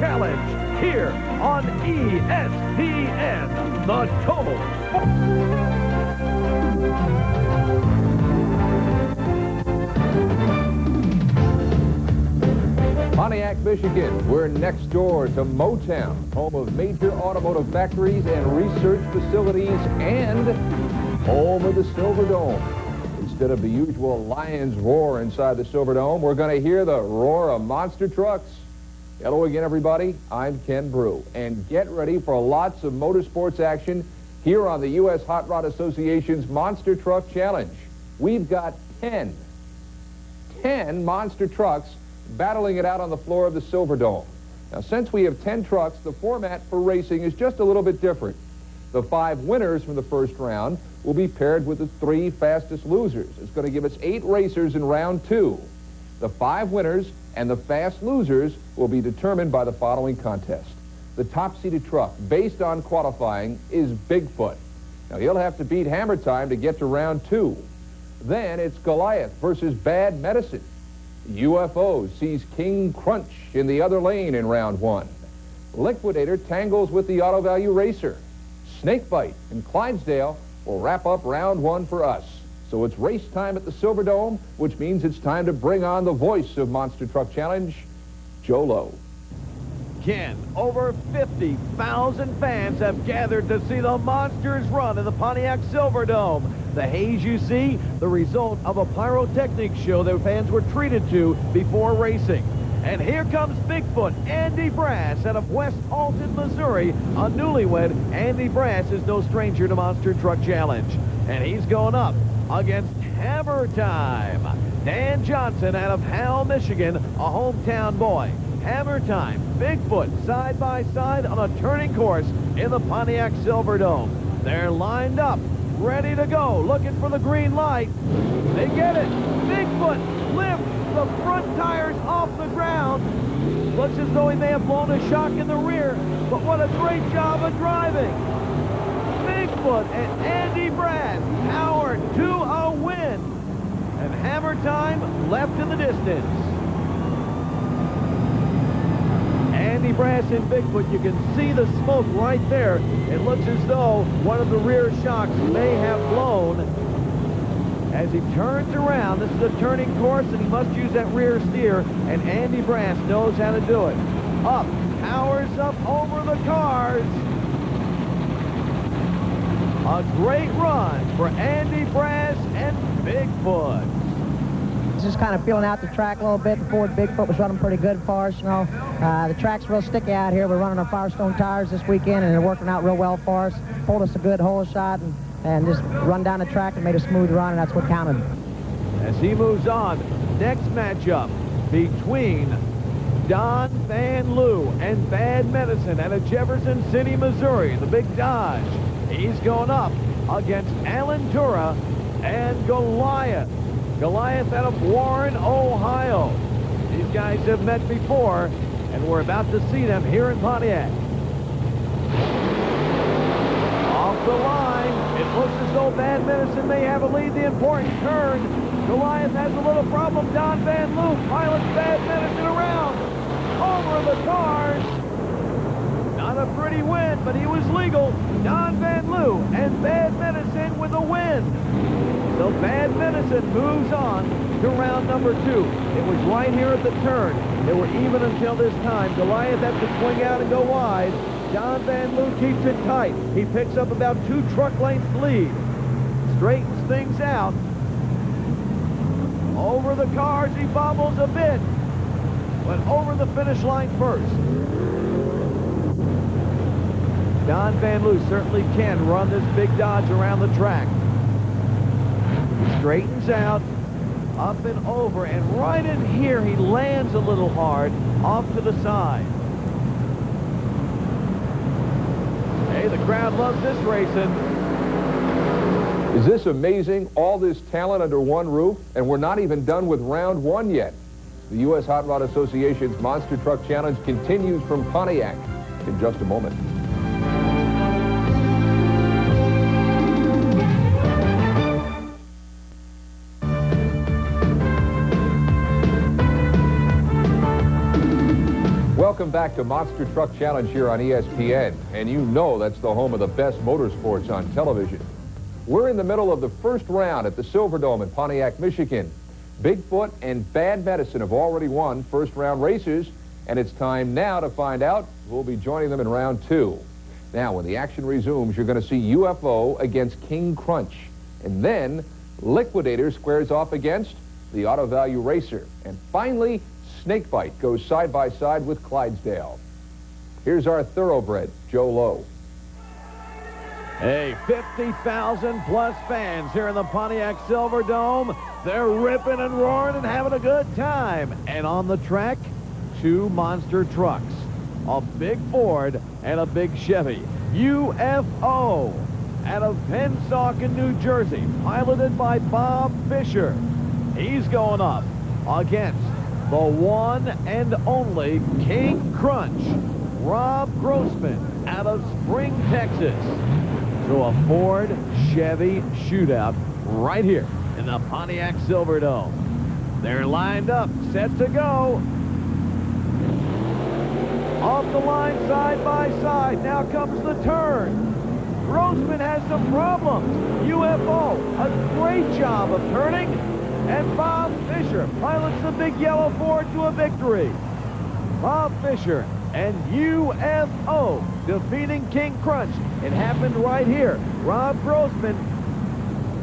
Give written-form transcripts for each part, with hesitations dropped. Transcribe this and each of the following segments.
Challenge here on ESPN, the Total Pontiac, Michigan. We're next door to Motown, home of major automotive factories and research facilities, and home of the Silverdome. Instead of the usual lion's roar inside the Silverdome, we're going to hear the roar of monster trucks. Hello again, everybody. I'm Ken Broo, and get ready for lots of motorsports action here on the U.S. Hot Rod Association's Monster Truck Challenge. We've got 10 monster trucks battling it out on the floor of the Silverdome. Now, since we have 10 trucks, the format for racing is just a little bit different. The 5 winners from the first round will be paired with the 3 fastest losers. It's going to give us 8 racers in round 2. The 5 winners and the fast losers will be determined by the following contest. The top-seeded truck, based on qualifying, is Bigfoot. Now, he'll have to beat Hammer Time to get to round 2. Then it's Goliath versus Bad Medicine. UFO sees King Krunch in the other lane in round 1. Liquidator tangles with the Auto Value Racer. Snakebite and Clydesdale will wrap up round 1 for us. So it's race time at the Silverdome, which means it's time to bring on the voice of Monster Truck Challenge, Joe Lowe. Ken, over 50,000 fans have gathered to see the Monsters run in the Pontiac Silverdome. The haze you see, the result of a pyrotechnics show that fans were treated to before racing. And here comes Bigfoot, Andy Brass, out of West Alton, Missouri. A newlywed, Andy Brass is no stranger to Monster Truck Challenge. And he's going up against Hammer Time. Dan Johnson out of Howell, Michigan, a hometown boy. Hammer Time, Bigfoot, side by side on a turning course in the Pontiac Silverdome. They're lined up, ready to go, looking for the green light. They get it. Bigfoot lifts the front tires off the ground. Looks as though he may have blown a shock in the rear, but what a great job of driving. Bigfoot and Andy Brass powered to a win. And Hammer Time left in the distance. Andy Brass and Bigfoot, you can see the smoke right there. It looks as though one of the rear shocks may have blown. As he turns around, this is a turning course, and he must use that rear steer, and Andy Brass knows how to do it. Up, powers up over the cars. A great run for Andy Brass and Bigfoot. Just kind of feeling out the track a little bit. The Ford Bigfoot was running pretty good for us, you know. The track's real sticky out here. We're running our Firestone tires this weekend, and they're working out real well for us. Pulled us a good hole shot and just run down the track and made a smooth run, and that's what counted. As he moves on, next matchup between Don Van Loo and Bad Medicine out of Jefferson City, Missouri, the big Dodge. He's going up against Alan Tura and Goliath. Goliath out of Warren, Ohio. These guys have met before, and we're about to see them here in Pontiac. Off the line, it looks as though Bad Medicine may have a lead the important turn. Goliath has a little problem. Don Van Loo pilots Bad Medicine around. Over the cars. Not a pretty win, but he was legal. Don Van Loo and Bad Medicine with a win. So Bad Medicine moves on to round number 2. It was right here at the turn. They were even until this time. Goliath has to swing out and go wide. Don Van Loo keeps it tight. He picks up about 2 truck lengths lead. Straightens things out. Over the cars, he bobbles a bit. But over the finish line first. Don Van Loo certainly can run this big Dodge around the track. Straightens out, up and over, and right in here he lands a little hard off to the side. Hey, the crowd loves this racing. Is this amazing? All this talent under one roof, and we're not even done with round 1 yet. The U.S. Hot Rod Association's Monster Truck Challenge continues from Pontiac in just a moment. welcome back to Monster Truck Challenge here on ESPN. And you know that's the home of the best motorsports on television. We're in the middle of the first round at the Silverdome in Pontiac, Michigan. Bigfoot and Bad Medicine have already won first-round races, and it's time now to find out who will be joining them in round 2. Now, when the action resumes, you're going to see UFO against King Krunch. And then, Liquidator squares off against the Auto Value Racer. And finally, Snakebite goes side-by-side with Clydesdale. Here's our thoroughbred, Joe Lowe. Hey, 50,000 plus fans here in the Pontiac Silverdome. They're ripping and roaring and having a good time. And on the track, 2 monster trucks, a big Ford and a big Chevy. UFO out of Pennsauken, New Jersey, piloted by Bob Fisher. He's going up against the one and only King Krunch, Rob Grossman, out of Spring, Texas. So a Ford Chevy shootout right here in the Pontiac Silverdome. They're lined up, set to go. Off the line, side by side. Now comes the turn. Grossman has some problems. UFO, a great job of turning. And Bob Fisher pilots the big yellow Ford to a victory. Bob Fisher and UFO defeating King Krunch. It happened right here. Rob Grossman,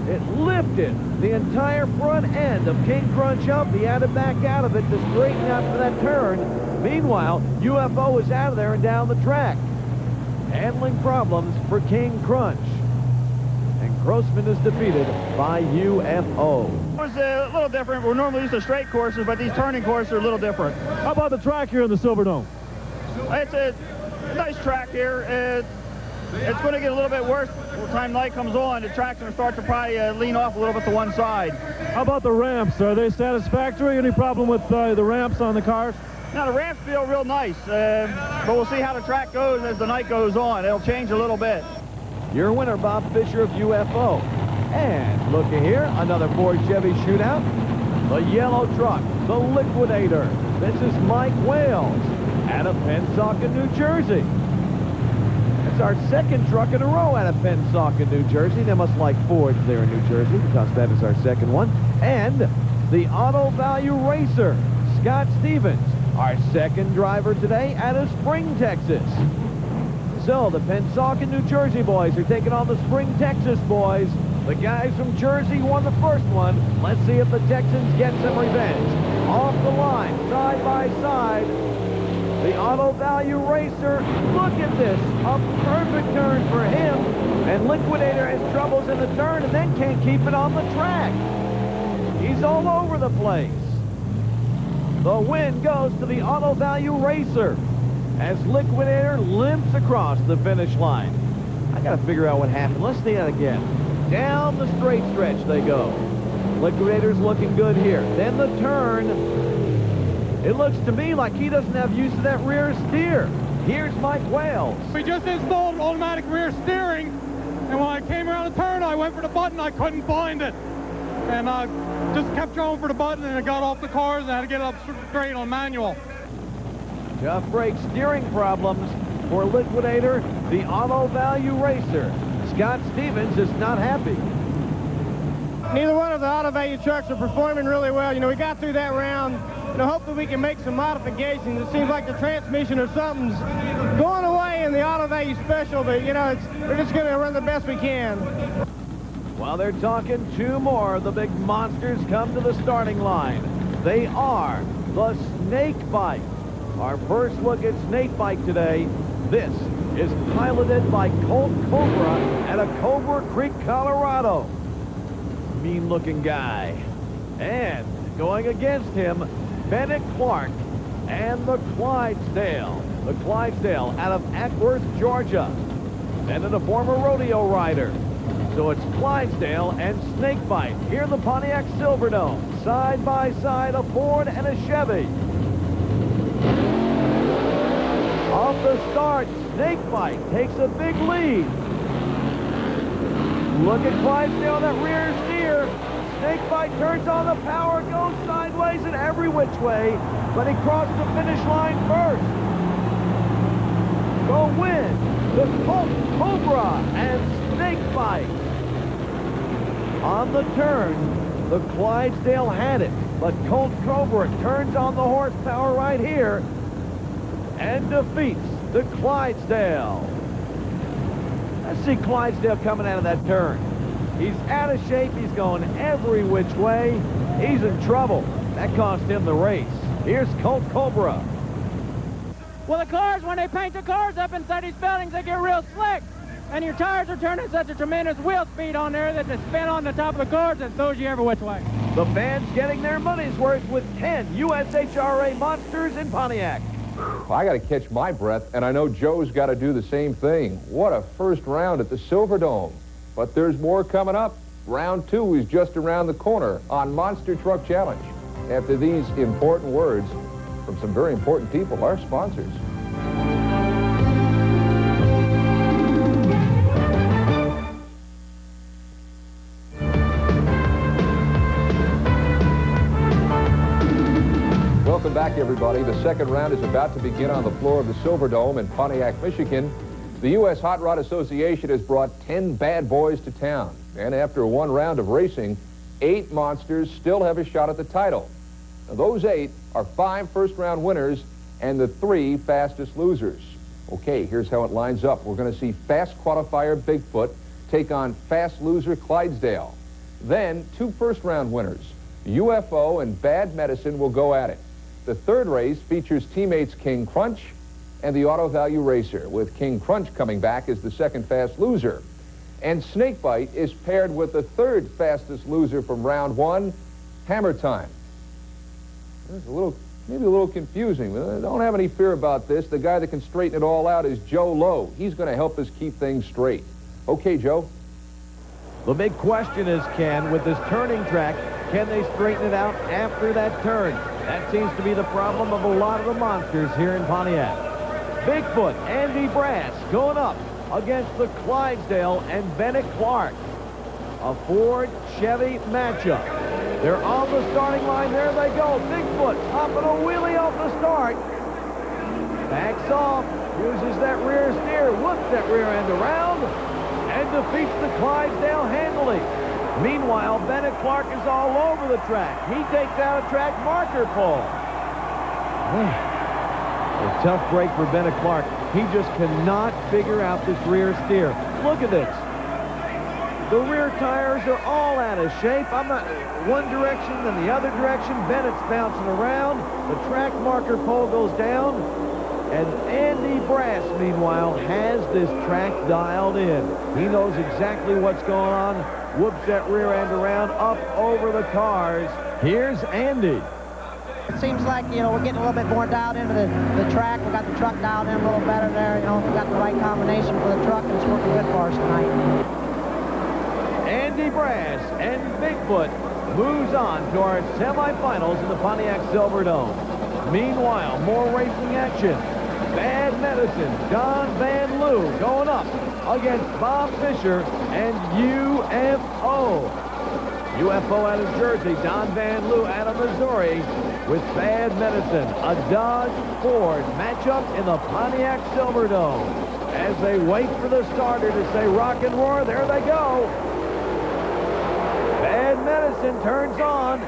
it lifted the entire front end of King Krunch up. He had to back out of it to straighten out for that turn. Meanwhile, UFO is out of there and down the track. Handling problems for King Krunch. And Grossman is defeated by UFO. It was a little different. We're normally used to straight courses, but these turning courses are a little different. How about the track here in the Silverdome? It's a nice track here. It's going to get a little bit worse by the time night comes on. The track's going to start to probably lean off a little bit to one side. How about the ramps? Are they satisfactory? Any problem with the ramps on the cars? Now, the ramps feel real nice, but we'll see how the track goes as the night goes on. It'll change a little bit. Your winner, Bob Fisher of UFO. And look here, another Ford Chevy shootout. The yellow truck, the Liquidator. This is Mike Wales out of Pennsauken, New Jersey. It's our second truck in a row out of Pennsauken, New Jersey. They must like Fords there in New Jersey because that is our second one. And the Auto Value Racer, Scott Stevens, our second driver today out of Spring, Texas. So the Pennsauken, New Jersey boys are taking on the Spring, Texas boys. The guys from Jersey won the first one. Let's see if the Texans get some revenge. Off the line, side by side, the Auto Value Racer. Look at this, a perfect turn for him. And Liquidator has troubles in the turn and then can't keep it on the track. He's all over the place. The win goes to the Auto Value Racer as Liquidator limps across the finish line. I got to figure out what happened. Let's see that again. Down the straight stretch they go. Liquidator's looking good here. Then the turn. It looks to me like he doesn't have use of that rear steer. Here's Mike Wales. We just installed automatic rear steering, and when I came around the turn, I went for the button. I couldn't find it. And I just kept going for the button, and it got off the cars, and I had to get it up straight on manual. Tough brake steering problems for Liquidator, the Auto Value Racer. Scott Stevens is not happy. Neither one of the Auto Value trucks are performing really well. You know, we got through that round. You know, hopefully we can make some modifications. It seems like the transmission or something's going away in the Auto Value Special, but, you know, we're just going to run the best we can. While they're talking, 2 more of the big monsters come to the starting line. They are the Snakebite. Our first look at Snakebite today. This is piloted by Colt Cobra out of Cobra Creek, Colorado. Mean-looking guy. And going against him, Bennett Clark and the Clydesdale. The Clydesdale out of Ackworth, Georgia. Bennett, a former rodeo rider. So it's Clydesdale and Snakebite here in the Pontiac Silverdome. Side by side, a Ford and a Chevy. Off the start, Snakebite takes a big lead. Look at Clydesdale on that rear steer. Snakebite turns on the power, goes sideways and every which way, but he crossed the finish line first. win. The Colt, Cobra, and Snakebite. On the turn, the Clydesdale had it, but Colt Cobra turns on the horsepower right here and defeats the Clydesdale. Let's see Clydesdale coming out of that turn. He's out of shape. He's going every which way. He's in trouble. That cost him the race. Here's Colt Cobra. Well, the cars, when they paint the cars up inside these buildings, they get real slick. And your tires are turning such a tremendous wheel speed on there that they spin on the top of the cars and throws you every which way. The fans getting their money's worth with 10 USHRA Monsters in Pontiac. I got to catch my breath, and I know Joe's got to do the same thing. What a first round at the Silverdome. But there's more coming up. Round 2 is just around the corner on Monster Truck Challenge. After these important words from some very important people, our sponsors. Welcome back, everybody. The second round is about to begin on the floor of the Silverdome in Pontiac, Michigan. The U.S. Hot Rod Association has brought 10 bad boys to town. And after one round of racing, 8 monsters still have a shot at the title. Now, those 8 are 5 first-round winners and the 3 fastest losers. Okay, here's how it lines up. We're going to see fast qualifier Bigfoot take on fast loser Clydesdale. Then 2 first-round winners, UFO and Bad Medicine, will go at it. The third race features teammates King Krunch and the Auto Value Racer, with King Krunch coming back as the second fast loser. And Snakebite is paired with the third fastest loser from round 1, Hammer Time. It's maybe a little confusing. Don't have any fear about this. The guy that can straighten it all out is Joe Lowe. He's going to help us keep things straight. Okay, Joe. The big question is, Ken, with this turning track, can they straighten it out after that turn? That seems to be the problem of a lot of the monsters here in Pontiac. Bigfoot, Andy Brass going up against the Clydesdale and Bennett Clark. A Ford Chevy matchup. They're on the starting line. There they go. Bigfoot hopping a wheelie off the start. Backs off, uses that rear steer, whoops that rear end around, and defeats the Clydesdale handily. Meanwhile, Bennett Clark is all over the track. He takes out a track marker pole. A tough break for Bennett Clark. He just cannot figure out this rear steer. Look at this. The rear tires are all out of shape. I'm not one direction, then the other direction. Bennett's bouncing around. The track marker pole goes down. And Andy Brass, meanwhile, has this track dialed in. He knows exactly what's going on. Whoops that rear end around, up over the cars. Here's Andy. It seems like, you know, we're getting a little bit more dialed into the track. We got the truck dialed in a little better there. You know, we got the right combination for the truck, and it's working good for us tonight. Andy Brass and Bigfoot moves on to our semifinals in the Pontiac Silverdome. Meanwhile, more racing action. Bad Medicine, Don Van Loo going up against Bob Fisher and UFO. UFO out of Jersey, Don Van Loo out of Missouri with Bad Medicine. A Dodge Ford matchup in the Pontiac Silverdome. As they wait for the starter to say rock and roar, there they go. Bad Medicine turns on.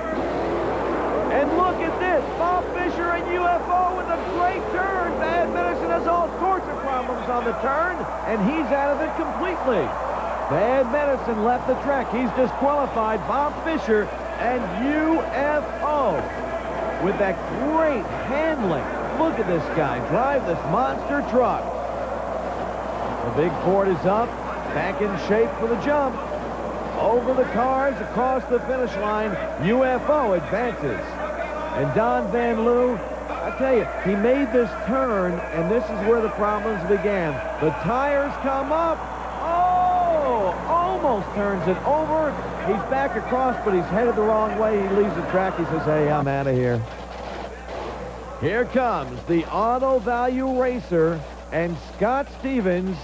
And look at this, Bob Fisher and UFO with a great turn. Bad Medicine has all sorts of problems on the turn, and he's out of it completely. Bad Medicine left the track. He's disqualified. Bob Fisher and UFO with that great handling. Look at this guy drive this monster truck. The big Ford is up, back in shape for the jump. Over the cars, across the finish line, UFO advances. And Don Van Loo, I tell you, he made this turn, and this is where the problems began. The tires come up. Oh, almost turns it over. He's back across, but he's headed the wrong way. He leaves the track. He says, hey, I'm out of here. Here comes the Auto Value Racer and Scott Stevens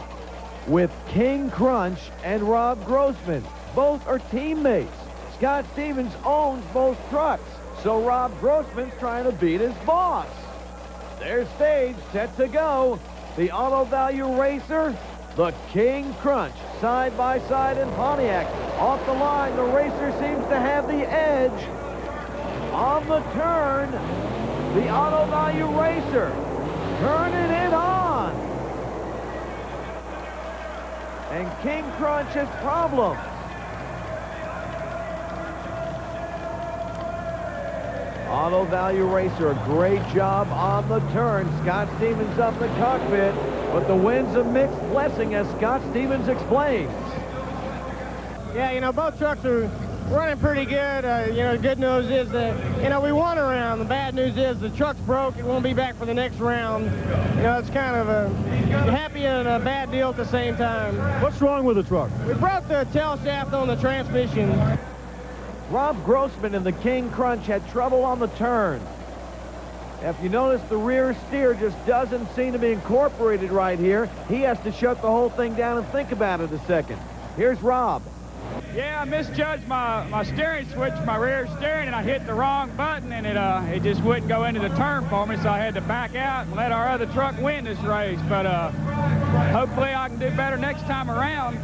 with King Krunch and Rob Grossman. Both are teammates. Scott Stevens owns both trucks. So Rob Grossman's trying to beat his boss. Their stage set to go. the Auto Value Racer, the King Krunch, side by side in Pontiac. Off the line, the Racer seems to have the edge. On the turn, the Auto Value Racer turning it on. And King Krunch has problems. Auto Value Racer, a great job on the turn. Scott Stevens up in the cockpit, but the wind's a mixed blessing, as Scott Stevens explains. Yeah, you know, both trucks are running pretty good. You know, the good news is that, you know, we won a round. The bad news is the truck's broke. It won't be back for the next round. You know, it's kind of a happy and a bad deal at the same time. What's wrong with the truck? We broke the tail shaft on the transmission. Rob Grossman in the King Krunch had trouble on the turn. If you notice, the rear steer just doesn't seem to be incorporated right here. He has to shut the whole thing down and think about it a second. Here's Rob. Yeah, I misjudged my steering switch, my rear steering, and I hit the wrong button, and it just wouldn't go into the turn for me, so I had to back out and let our other truck win this race. But hopefully I can do better next time around.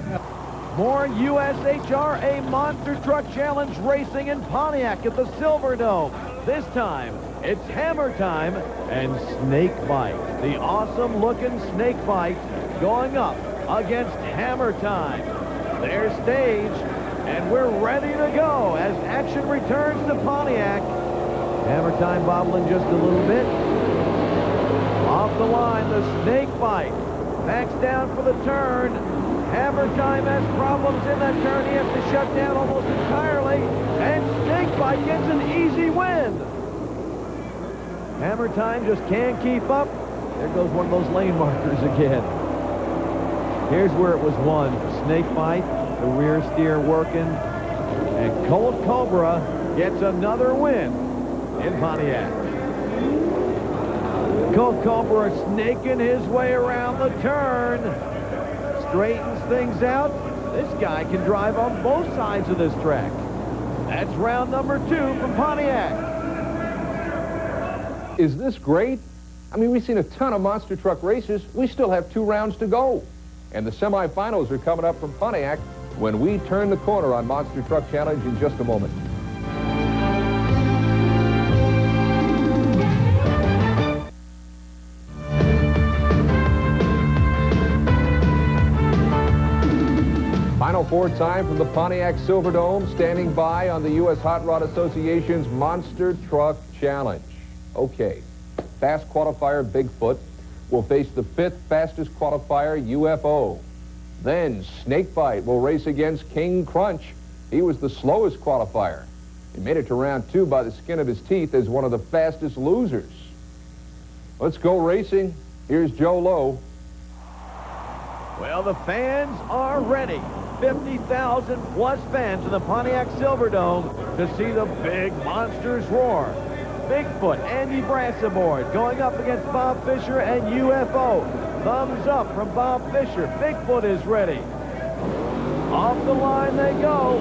More USHRA Monster Truck Challenge racing in Pontiac at the Silverdome. This time, it's hammer time and snake bite. The awesome-looking snake bite going up against hammer time. Their stage, and we're ready to go as action returns to Pontiac. Hammer time bobbling just a little bit. Off the line, the snake bite. Backs down for the turn. Hammer time has problems in that turn. He has to shut down almost entirely. And Snakebite gets an easy win. Hammer time just can't keep up. There goes one of those lane markers again. Here's where it was won. Snakebite, the rear steer working. And Colt Cobra gets another win in Pontiac. Colt Cobra snaking his way around the turn. Straightens things out. This guy can drive on both sides of this track. That's round number 2 from Pontiac. Is this great? I mean, we've seen a ton of monster truck races. We still have 2 rounds to go. And the semifinals are coming up from Pontiac when we turn the corner on Monster Truck Challenge in just a moment. Final 4 time from the Pontiac Silverdome, standing by on the U.S. Hot Rod Association's Monster Truck Challenge. Okay, fast qualifier Bigfoot will face the 5th fastest qualifier UFO. Then Snakebite will race against King Krunch. He was the slowest qualifier. He made it to round 2 by the skin of his teeth as one of the fastest losers. Let's go racing. Here's Joe Lowe. Well, the fans are ready. 50,000 plus fans in the Pontiac Silverdome to see the big monsters roar. Bigfoot, Andy Brass aboard, going up against Bob Fisher and UFO. Thumbs up from Bob Fisher. Bigfoot is ready. Off the line they go.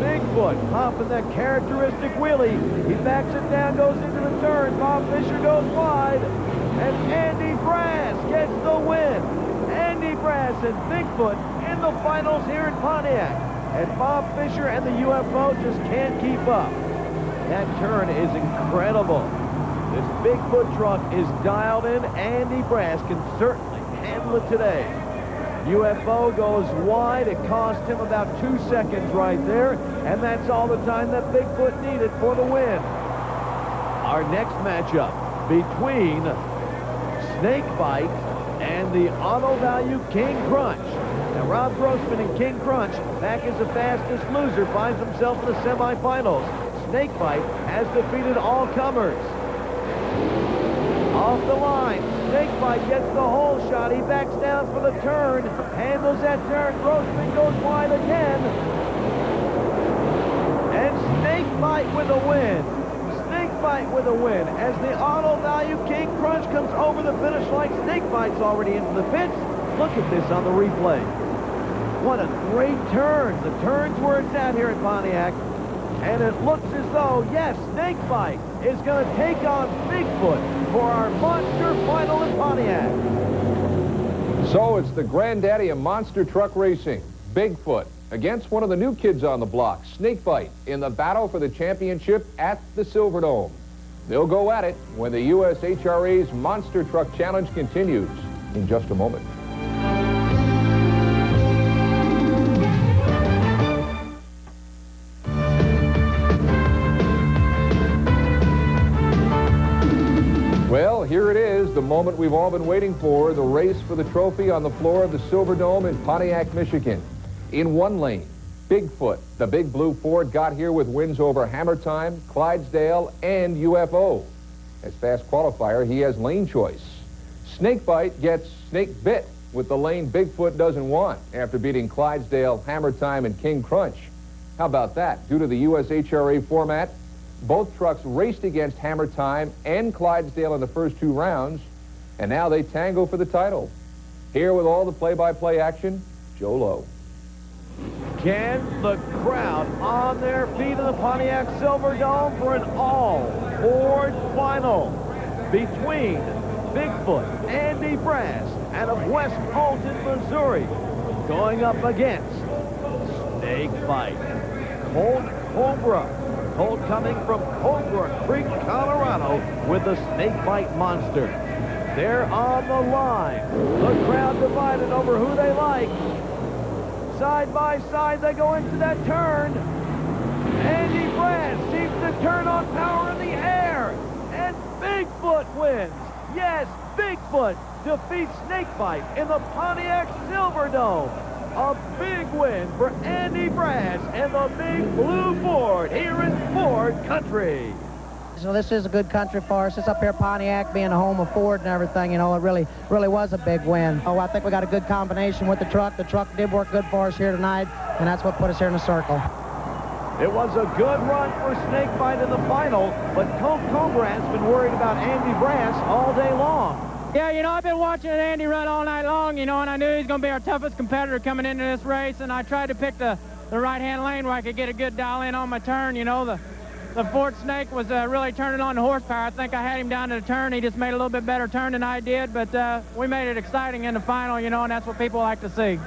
Bigfoot popping that characteristic wheelie. He backs it down, goes into the turn. Bob Fisher goes wide. And Andy Brass gets the win. Andy Brass and Bigfoot in the finals here in Pontiac. And Bob Fisher and the UFO just can't keep up. That turn is incredible. This Bigfoot truck is dialed in. Andy Brass can certainly handle it today. UFO goes wide. It cost him about 2 seconds right there, and that's all the time that Bigfoot needed for the win. Our next matchup between Snakebite and the Auto Value King Krunch. Now, Rob Grossman and King Krunch, back as the fastest loser, finds himself in the semifinals. Snakebite has defeated all comers. Off the line, Snakebite gets the hole shot. He backs down for the turn, handles that turn. Grossman goes wide again. And Snakebite with a win. Snakebite with a win. As the Auto Value King Krunch comes over the finish line, Snakebite's already into the pits. Look at this on the replay. What a great turn. The turn's where it's at here at Pontiac. And it looks as though, yes, Snakebite is going to take on Bigfoot for our monster final in Pontiac. So it's the granddaddy of monster truck racing, Bigfoot, against one of the new kids on the block, Snakebite, in the battle for the championship at the Silverdome. They'll go at it when the USHRA's Monster Truck Challenge continues in just a moment. Well, here it is, the moment we've all been waiting for, the race for the trophy on the floor of the Silverdome in Pontiac, Michigan. In one lane, Bigfoot, the big blue Ford, got here with wins over Hammer Time, Clydesdale, and UFO. As fast qualifier, he has lane choice. Snakebite gets snake bit with the lane Bigfoot doesn't want after beating Clydesdale, Hammer Time, and King Krunch. How about that? Due to the USHRA format, both trucks raced against Hammer Time and Clydesdale in the first two rounds, and now they tango for the title. Here with all the play-by-play action, Joe Lowe. Ken, the crowd on their feet in the Pontiac Silverdome for an all-Ford final between Bigfoot, Andy Brass, out of West Alton, Missouri, going up against Snakebite, Colt Cobra. Colt coming from Cobra Creek, Colorado, with the Snakebite Monster. They're on the line. The crowd divided over who they like. Side by side, they go into that turn. Andy Brass seems to turn on power in the air. And Bigfoot wins. Yes, Bigfoot defeats Snakebite in the Pontiac Silverdome. A big win for Andy Brass and the big blue Ford here in Ford Country. So this is a good country for us. It's up here Pontiac, being the home of Ford and everything. You know, it really was a big win. Oh, I think we got a good combination with the truck. The truck did work good for us here tonight, and that's what put us here in the circle. It was a good run for Snakebite in the final, but Colt Cobra has been worried about Andy Brass all day long. Yeah, you know, I've been watching Andy run all night long, you know, and I knew he's going to be our toughest competitor coming into this race, and I tried to pick the right-hand lane where I could get a good dial in on my turn. You know, the Ford Snake was really turning on the horsepower. I think I had him down to the turn. He just made a little bit better turn than I did, but we made it exciting in the final, you know, and that's what people like to see.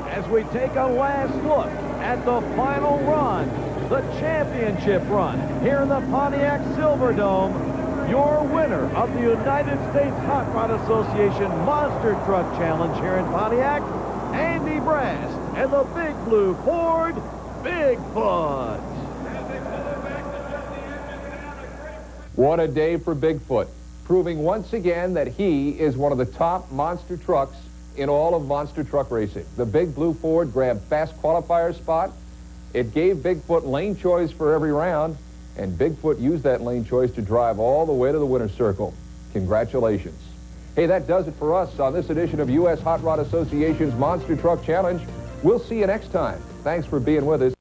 As we take a last look at the final run, the championship run here in the Pontiac Silverdome, your winner of the United States Hot Rod Association Monster Truck Challenge here in Pontiac, Andy Brass and the big blue Ford Bigfoot. What a day for Bigfoot, proving once again that he is one of the top monster trucks in all of monster truck racing. The big blue Ford grabbed fast qualifier spot. It gave Bigfoot lane choice for every round, and Bigfoot used that lane choice to drive all the way to the winner's circle. Congratulations. Hey, that does it for us on this edition of U.S. Hot Rod Association's Monster Truck Challenge. We'll see you next time. Thanks for being with us.